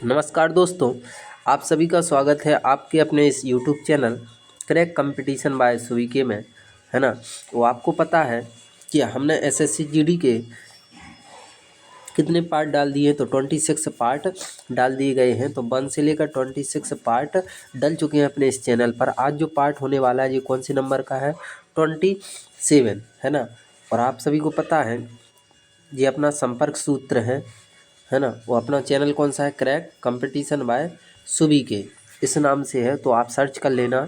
नमस्कार दोस्तों, आप सभी का स्वागत है आपके अपने इस YouTube channel crack competition by सुवीके में, है ना। वो आपको पता है कि हमने एसएससी जीडी के कितने पार्ट डाल दिए, तो 26 पार्ट डाल दिए गए हैं। तो 1 से लेकर 26 पार्ट डल चुके हैं अपने इस चैनल पर। आज जो पार्ट होने वाला है ये कौन से नंबर का है? 27, है ना। और आप सभी को पता है ये अपना संपर्क सूत्र है ना। वो अपना चैनल कौन सा है? क्रैक कंपटीशन बाय सुवीके, इस नाम से है। तो आप सर्च कर लेना,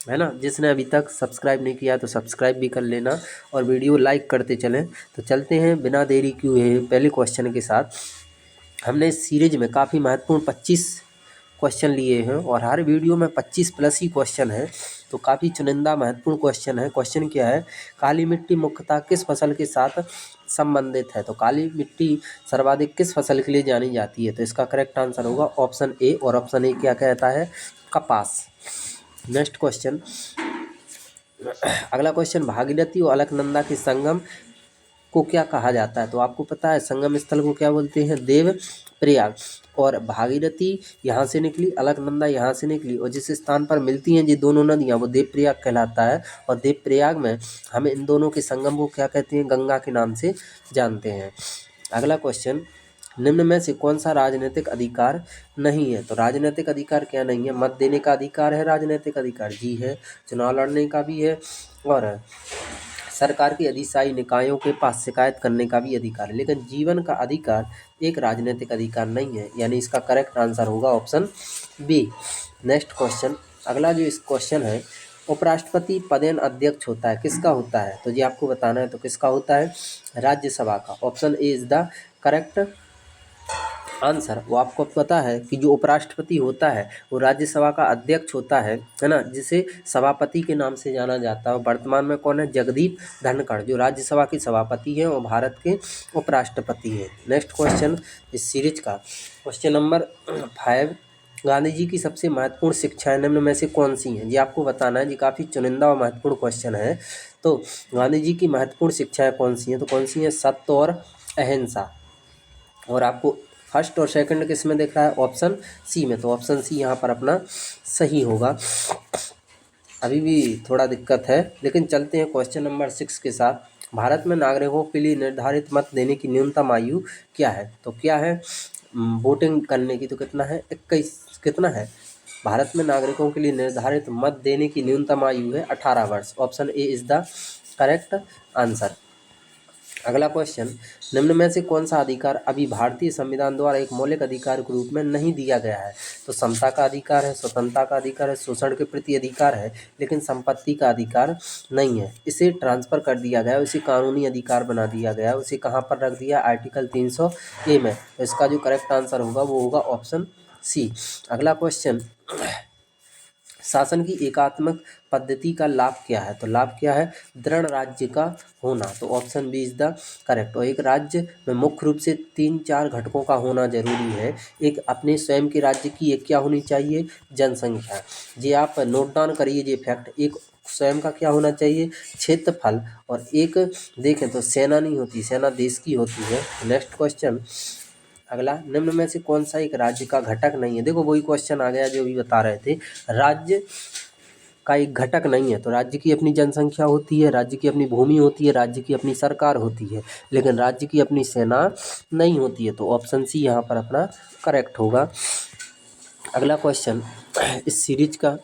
है ना। जिसने अभी तक सब्सक्राइब नहीं किया तो सब्सक्राइब भी कर लेना और वीडियो लाइक करते चलें। तो चलते हैं बिना देरी किए पहले क्वेश्चन के साथ। हमने इस सीरीज में काफ़ी महत्वपूर्ण 25 क्वेश्चन लिए हैं और हर वीडियो में 25 प्लस ही क्वेश्चन है। तो काफ़ी चुनिंदा महत्वपूर्ण क्वेश्चन है। क्वेश्चन क्या है? काली मिट्टी मुख्यतः किस फसल के साथ संबंधित है? तो काली मिट्टी सर्वाधिक किस फसल के लिए जानी जाती है? तो इसका करेक्ट आंसर होगा ऑप्शन ए। और ऑप्शन ए क्या कहता है? कपास। नेक्स्ट क्वेश्चन, अगला क्वेश्चन, भागीरथी और अलकनंदा के संगम को क्या कहा जाता है? तो आपको पता है संगम स्थल को क्या बोलते हैं? देव प्रयाग। और भागीरथी यहाँ से निकली, अलकनंदा यहाँ से निकली और जिस स्थान पर मिलती हैं ये दोनों नदियाँ वो देव प्रयाग कहलाता है। और देव प्रयाग में हम इन दोनों के संगम को क्या कहते हैं? गंगा के नाम से जानते हैं। अगला क्वेश्चन, निम्न में से कौन सा राजनीतिक अधिकार नहीं है? तो राजनीतिक अधिकार क्या नहीं है? मत देने का अधिकार है राजनीतिक अधिकार, जी है। चुनाव लड़ने का भी है और सरकार के अधिशासी निकायों के पास शिकायत करने का भी अधिकार है। लेकिन जीवन का अधिकार एक राजनीतिक अधिकार नहीं है, यानी इसका करेक्ट आंसर होगा ऑप्शन बी। नेक्स्ट क्वेश्चन, अगला जो इस क्वेश्चन है, उपराष्ट्रपति पदेन अध्यक्ष होता है, किसका होता है? तो जी आपको बताना है। तो किसका होता है? राज्यसभा का। Option A is the correct answer. वो आपको पता है कि जो उपराष्ट्रपति होता है वो राज्यसभा का अध्यक्ष होता है ना, जिसे सभापति के नाम से जाना जाता है। वर्तमान में कौन है? जगदीप धनखड़, जो राज्यसभा के सभापति हैं और भारत के उपराष्ट्रपति हैं। नेक्स्ट क्वेश्चन इस सीरीज का, क्वेश्चन नंबर 5, गांधी जी की सबसे महत्वपूर्ण शिक्षाएं निम्न में से कौन सी हैं? ये आपको बताना है। जी काफ़ी चुनिंदा और महत्वपूर्ण क्वेश्चन है। तो गांधी जी की महत्वपूर्ण शिक्षाएं कौन सी हैं? तो कौन सी हैं? सत्य और अहिंसा। और आपको फर्स्ट और सेकंड किस में दिख रहा है? ऑप्शन सी में। तो ऑप्शन सी यहाँ पर अपना सही होगा। अभी भी थोड़ा दिक्कत है, लेकिन चलते हैं क्वेश्चन नंबर 6 के साथ। भारत में नागरिकों के लिए निर्धारित मत देने की न्यूनतम आयु क्या है? तो क्या है वोटिंग करने की? तो कितना है? 21। कितना है? भारत में नागरिकों के लिए निर्धारित मत देने की न्यूनतम आयु है 18 वर्ष। Option A is the correct answer. अगला क्वेश्चन, निम्न में से कौन सा अधिकार अभी भारतीय संविधान द्वारा एक मौलिक अधिकार के रूप में नहीं दिया गया है? तो समता का अधिकार है, स्वतंत्रता का अधिकार है, शोषण के प्रति अधिकार है, लेकिन संपत्ति का अधिकार नहीं है। इसे ट्रांसफर कर दिया गया, उसे कानूनी अधिकार बना दिया गया, उसे कहाँ पर रख दिया? आर्टिकल 300A में। तो इसका जो करेक्ट आंसर होगा वो होगा ऑप्शन सी। अगला क्वेश्चन, शासन की एकात्मक पद्धति का लाभ क्या है? तो लाभ क्या है? दृढ़ राज्य का होना। तो option B is the correct. और एक राज्य में मुख्य रूप से 3-4 घटकों का होना जरूरी है। एक अपने स्वयं के राज्य की एक क्या होनी चाहिए? जनसंख्या। ये आप नोट डाउन करिए ये फैक्ट। एक स्वयं का क्या होना चाहिए? क्षेत्रफल। और एक देखें तो सेना नहीं होती, सेना देश की होती है। नेक्स्ट क्वेश्चन, अगला, निम्न में से कौन सा एक राज्य का घटक नहीं है? देखो वही क्वेश्चन आ गया जो अभी बता रहे थे, राज्य का एक घटक नहीं है। तो राज्य की अपनी जनसंख्या होती है, राज्य की अपनी भूमि होती है, राज्य की अपनी सरकार होती है, लेकिन राज्य की अपनी सेना नहीं होती है। तो ऑप्शन सी यहाँ पर अपना करेक्ट होगा। अगला क्वेश्चन इस सीरीज का,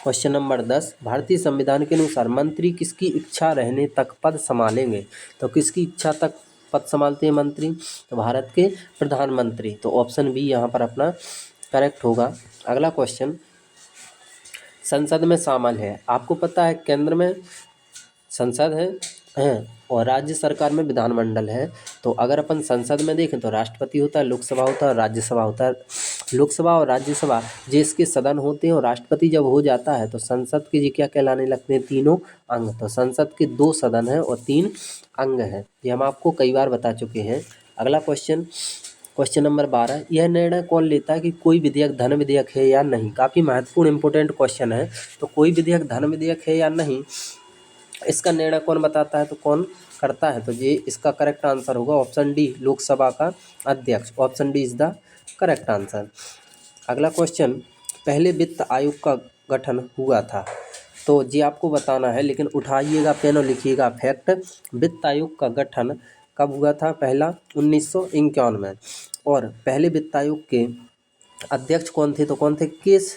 क्वेश्चन नंबर 10, भारतीय संविधान के अनुसार मंत्री किसकी इच्छा रहने तक पद संभालेंगे? तो किसकी इच्छा तक पद संभालते हैं मंत्री? तो भारत के प्रधानमंत्री। तो ऑप्शन बी यहाँ पर अपना करेक्ट होगा। अगला क्वेश्चन, संसद में शामिल है, आपको पता है केंद्र में संसद है और राज्य सरकार में विधानमंडल है। तो अगर अपन संसद में देखें तो राष्ट्रपति होता है, लोकसभा होता है और राज्यसभा होता है। लोकसभा और राज्यसभा देश के सदन होते हैं और राष्ट्रपति जब हो जाता है तो संसद के जी क्या कहलाने लगते हैं? तीनों अंग। तो संसद के 2 सदन हैं और 3 अंग हैं। ये हम आपको कई बार बता चुके हैं। अगला क्वेश्चन, क्वेश्चन नंबर 12, यह निर्णय कौन लेता है कि कोई विधेयक धन विधेयक है या नहीं? काफ़ी महत्वपूर्ण इंपॉर्टेंट क्वेश्चन है। तो कोई विधेयक धन विधेयक है या नहीं, इसका निर्णय कौन बताता है, तो कौन करता है, तो ये इसका करेक्ट आंसर होगा ऑप्शन डी, लोकसभा का अध्यक्ष। Option D is the correct answer. अगला क्वेश्चन, पहले वित्त आयोग का गठन हुआ था, तो ये आपको बताना है, लेकिन उठाइएगा पेन और लिखिएगा फैक्ट। वित्त आयोग का गठन कब हुआ था, पहला 1951 में। और पहले वित्त आयोग के अध्यक्ष कौन थे, तो कौन थे, केश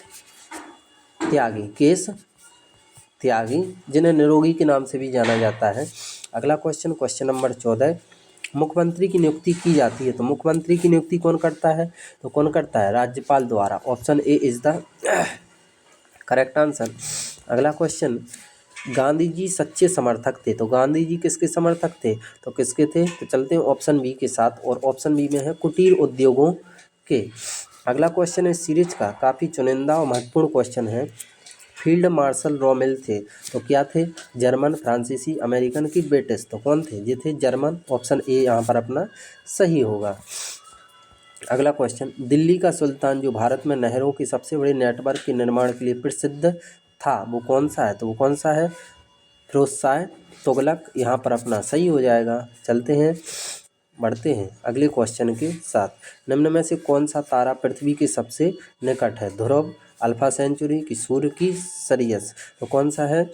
त्यागी, जिन्हें निरोगी के नाम से भी जाना जाता है। अगला क्वेश्चन, क्वेश्चन नंबर 14, मुख्यमंत्री की नियुक्ति की जाती है, तो मुख्यमंत्री की नियुक्ति कौन करता है, तो कौन करता है, राज्यपाल द्वारा। Option A is the correct answer. अगला क्वेश्चन, गांधी जी सच्चे समर्थक थे, तो गांधी जी किसके समर्थक थे, तो किसके थे, तो चलते हैं ऑप्शन बी के साथ, और ऑप्शन बी में है कुटीर उद्योगों के। अगला क्वेश्चन है सीरीज का काफ़ी चुनिंदा और महत्वपूर्ण क्वेश्चन है, फील्ड मार्शल रॉमेल थे, तो क्या थे, जर्मन, फ्रांसीसी, अमेरिकन की ब्रिटिश, तो कौन थे, ये थे जर्मन। ऑप्शन ए यहाँ पर अपना सही होगा। अगला क्वेश्चन, दिल्ली का सुल्तान जो भारत में नहरों के सबसे बड़े नेटवर्क के निर्माण के लिए प्रसिद्ध था, वो कौन सा है, तो वो कौन सा है, फिरोज शाह तुगलक। यहाँ पर अपना सही हो जाएगा। चलते हैं, बढ़ते हैं अगले क्वेश्चन के साथ। निम्न में से कौन सा तारा पृथ्वी के सबसे निकट है, ध्रुव, अल्फा सेंचुरी की, सूर्य की, सरियस, तो कौन सा है,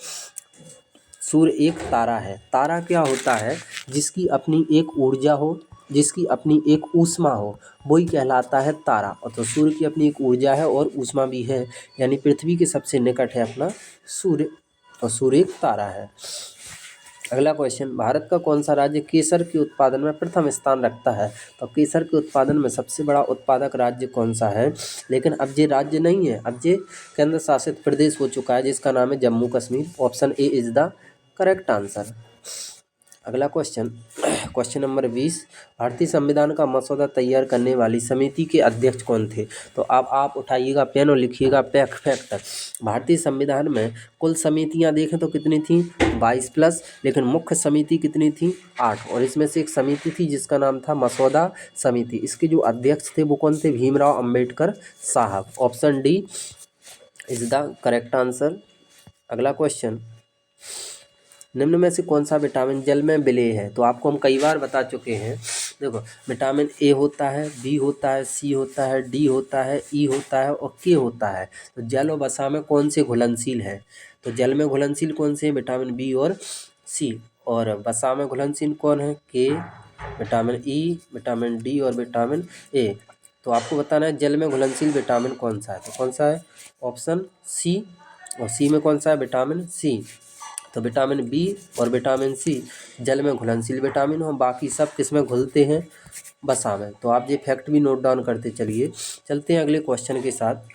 सूर्य एक तारा है। तारा क्या होता है, जिसकी अपनी एक ऊर्जा हो, जिसकी अपनी एक ऊष्मा हो, वही कहलाता है तारा। और तो सूर्य की अपनी एक ऊर्जा है और ऊष्मा भी है, यानी पृथ्वी के सबसे निकट है अपना सूर्य, और सूर्य एक तारा है। अगला क्वेश्चन, भारत का कौन सा राज्य केसर के उत्पादन में प्रथम स्थान रखता है, तो केसर के उत्पादन में सबसे बड़ा उत्पादक राज्य कौन सा है, लेकिन अब ये राज्य नहीं है, अब ये केंद्र शासित प्रदेश हो चुका है, जिसका नाम है Jammu Kashmir. Option A is the correct answer. अगला क्वेश्चन, क्वेश्चन नंबर 20, भारतीय संविधान का मसौदा तैयार करने वाली समिति के अध्यक्ष कौन थे, तो अब आप उठाइएगा पेन और लिखिएगा फैक्ट। भारतीय संविधान में कुल समितियां देखें तो कितनी थी, 22 प्लस, लेकिन मुख्य समिति कितनी थी, 8, और इसमें से एक समिति थी जिसका नाम था मसौदा समिति। इसके जो अध्यक्ष थे वो कौन थे, भीमराव अम्बेडकर साहब। Option D is the correct answer. अगला क्वेश्चन, निम्न में से कौन सा विटामिन जल में विलेय है, तो आपको हम कई बार बता चुके हैं। देखो, विटामिन ए होता है, बी होता है, सी होता है, डी होता है, ई होता है और के होता है। तो जल और वसा में कौन से घुलनशील है, तो जल में घुलनशील कौन से हैं, विटामिन बी और सी, और वसा में घुलनशील कौन है, के, विटामिन ई, विटामिन डी और विटामिन ए। तो आपको बताना है जल में घुलनशील विटामिन कौन सा है, तो कौन सा है, ऑप्शन सी, और सी में कौन सा है, विटामिन सी। तो विटामिन बी और विटामिन सी जल में घुलनशील विटामिन हो, बाकी सब किस में घुलते हैं, वसा में। तो आप ये फैक्ट भी नोट डाउन करते चलिए। चलते हैं अगले क्वेश्चन के साथ।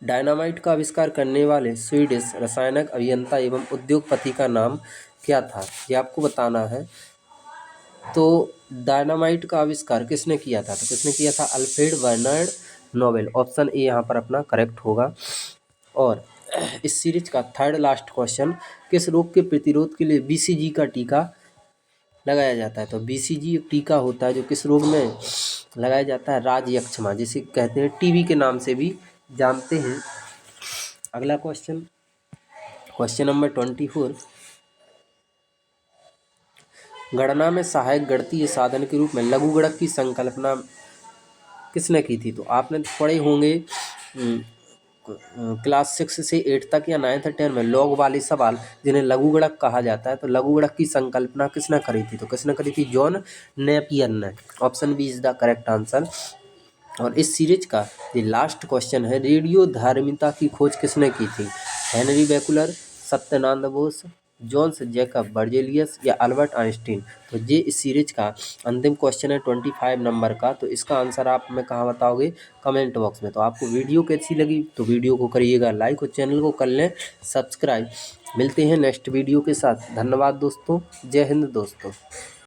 डायनामाइट का आविष्कार करने वाले स्वीडिश रसायनक अभियंता एवं उद्योगपति का नाम क्या था, ये आपको बताना है। तो डायनामाइट का आविष्कार किसने किया था, तो किसने किया था, Alfred Bernard Nobel. Option A यहाँ पर अपना करेक्ट होगा। और इस सीरीज का थर्ड लास्ट क्वेश्चन, किस रोग के प्रतिरोध के लिए बीसीजी का टीका लगाया जाता है, तो बीसीजी एक टीका होता है जो किस रोग में लगाया जाता है, राजयक्षमा, जिसे कहते हैं टीबी के नाम से भी जानते हैं। अगला क्वेश्चन, क्वेश्चन नंबर 24, गणना में सहायक गणितीय साधन के रूप में लघु गुणक की संकल्पना किसने की थी, तो आपने पढ़े होंगे क्लास 6 से 8 तक या 9th 10 में लॉग वाले सवाल, जिन्हें लघु गुणक कहा जाता है। तो लघु गुणक की संकल्पना किसने करी थी, तो किसने करी थी, जॉन नेपियर ने। Option B is the correct answer. और इस सीरीज का ये लास्ट क्वेश्चन है, रेडियो धार्मिकता की खोज किसने की थी, Henry Becquerel, Satyanarayan Bose, Jons Jacob Berzelius या अल्बर्ट आइंस्टीन। तो ये इस सीरीज का अंतिम क्वेश्चन है 25 नंबर का। तो इसका आंसर आप हमें कहाँ बताओगे, कमेंट बॉक्स में। तो आपको वीडियो कैसी लगी, तो वीडियो को करिएगा लाइक और चैनल को कर लें सब्सक्राइब। मिलते हैं नेक्स्ट वीडियो के साथ। धन्यवाद दोस्तों, जय हिंद दोस्तों।